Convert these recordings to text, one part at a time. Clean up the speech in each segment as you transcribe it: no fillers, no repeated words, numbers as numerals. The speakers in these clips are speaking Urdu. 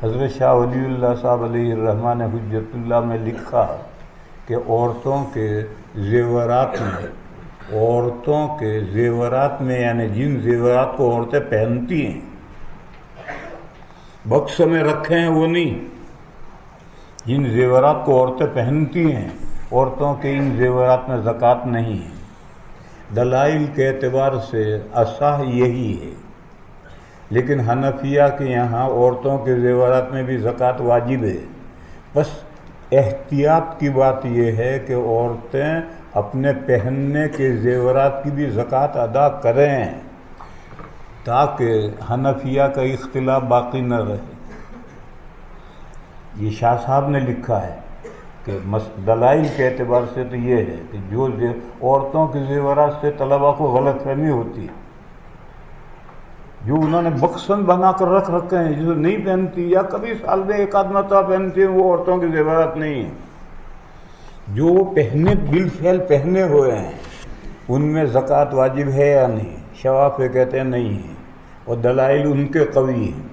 حضرت شاہ ولی اللہ صاحب علیہ الرحمٰن حجت اللہ میں لکھا کہ عورتوں کے زیورات میں یعنی جن زیورات کو عورتیں پہنتی ہیں بکس میں رکھے ہیں وہ نہیں، جن زیورات کو عورتیں پہنتی ہیں عورتوں کے ان زیورات میں زکوٰۃ نہیں ہے۔ دلائل کے اعتبار سے اصح یہی ہے، لیکن حنفیہ کے یہاں عورتوں کے زیورات میں بھی زکوٰۃ واجب ہے۔ بس احتیاط کی بات یہ ہے کہ عورتیں اپنے پہننے کے زیورات کی بھی زکوٰۃ ادا کریں تاکہ حنفیہ کا اختلاف باقی نہ رہے۔ یہ شاہ صاحب نے لکھا ہے کہ دلائل کے اعتبار سے تو یہ ہے کہ جو عورتوں کے زیورات سے طلباء کو غلط فہمی ہوتی ہے، جو انہوں نے بکسن بنا کر رکھ رکھے ہیں، جسے نہیں پہنتی یا کبھی سال میں ایک آدھ مرتبہ پہنتی ہیں، وہ عورتوں کے زیورات نہیں ہیں۔ جو وہ بالفعل پہنے ہوئے ہیں ان میں زکوٰۃ واجب ہے یا نہیں؟ شوافی کہتے ہیں نہیں ہے، اور دلائل ان کے قوی ہیں،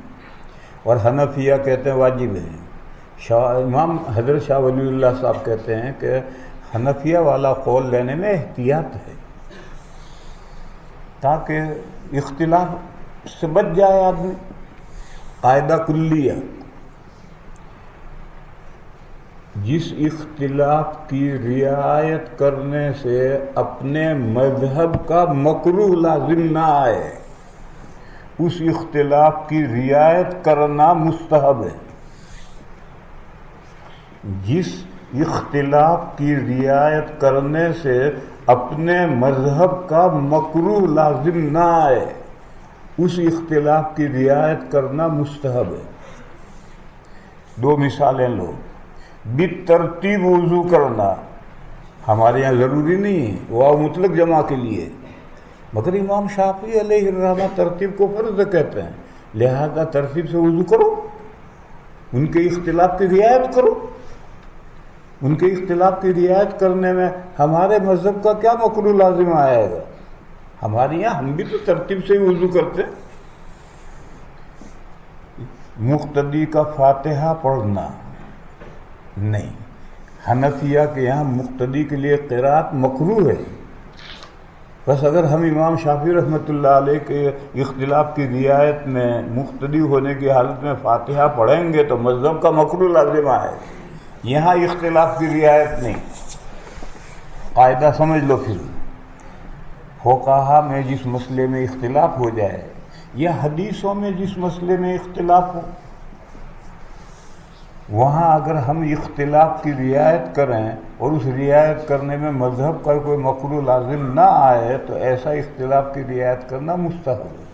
اور حنفیہ کہتے ہیں واجب ہے۔ امام حضرت شاہ ولی اللہ صاحب کہتے ہیں کہ حنفیہ والا قول لینے میں احتیاط ہے تاکہ اختلاف سے بچ جائے آدمی۔ قاعدہ کلیہ: جس اختلاف کی رعایت کرنے سے اپنے مذہب کا مکروہ لازم نہ آئے اس اختلاف کی رعایت کرنا مستحب ہے۔ جس اختلاف کی رعایت کرنے سے اپنے مذہب کا مکروہ لازم نہ آئے اس اختلاف کی رعایت کرنا مستحب ہے۔ دو مثالیں لو۔ بالترتیب وضو کرنا ہمارے یہاں ضروری نہیں ہے، وہ مطلق جمع کے لیے، مگر امام شافعی علیہ الرحمہ ترتیب کو فرض کہتے ہیں، لہذا ترتیب سے وضو کرو، ان کے اختلاف کی رعایت کرو۔ ان کے اختلاف کی رعایت کرنے میں ہمارے مذہب کا کیا مکروہ لازم آئے گا؟ ہمارے یہاں ہم بھی تو ترتیب سے ہی وضو کرتے ہیں۔ مقتدی کا فاتحہ پڑھنا نہیں، حنفیہ کے یہاں مقتدی کے لیے قرات مکروہ ہے۔ بس اگر ہم امام شافعی رحمۃ اللہ علیہ کے اختلاف کی رعایت میں مقتدی ہونے کی حالت میں فاتحہ پڑھیں گے تو مذہب کا مکروہ لازم آئے، یہاں اختلاف کی رعایت نہیں۔ قاعدہ سمجھ لو پھر، فقہا میں جس مسئلے میں اختلاف ہو جائے یا حدیثوں میں جس مسئلے میں اختلاف ہو، وہاں اگر ہم اختلاف کی رعایت کریں اور اس رعایت کرنے میں مذہب کا کوئی مکروہ لازم نہ آئے تو ایسا اختلاف کی رعایت کرنا مستحب ہے۔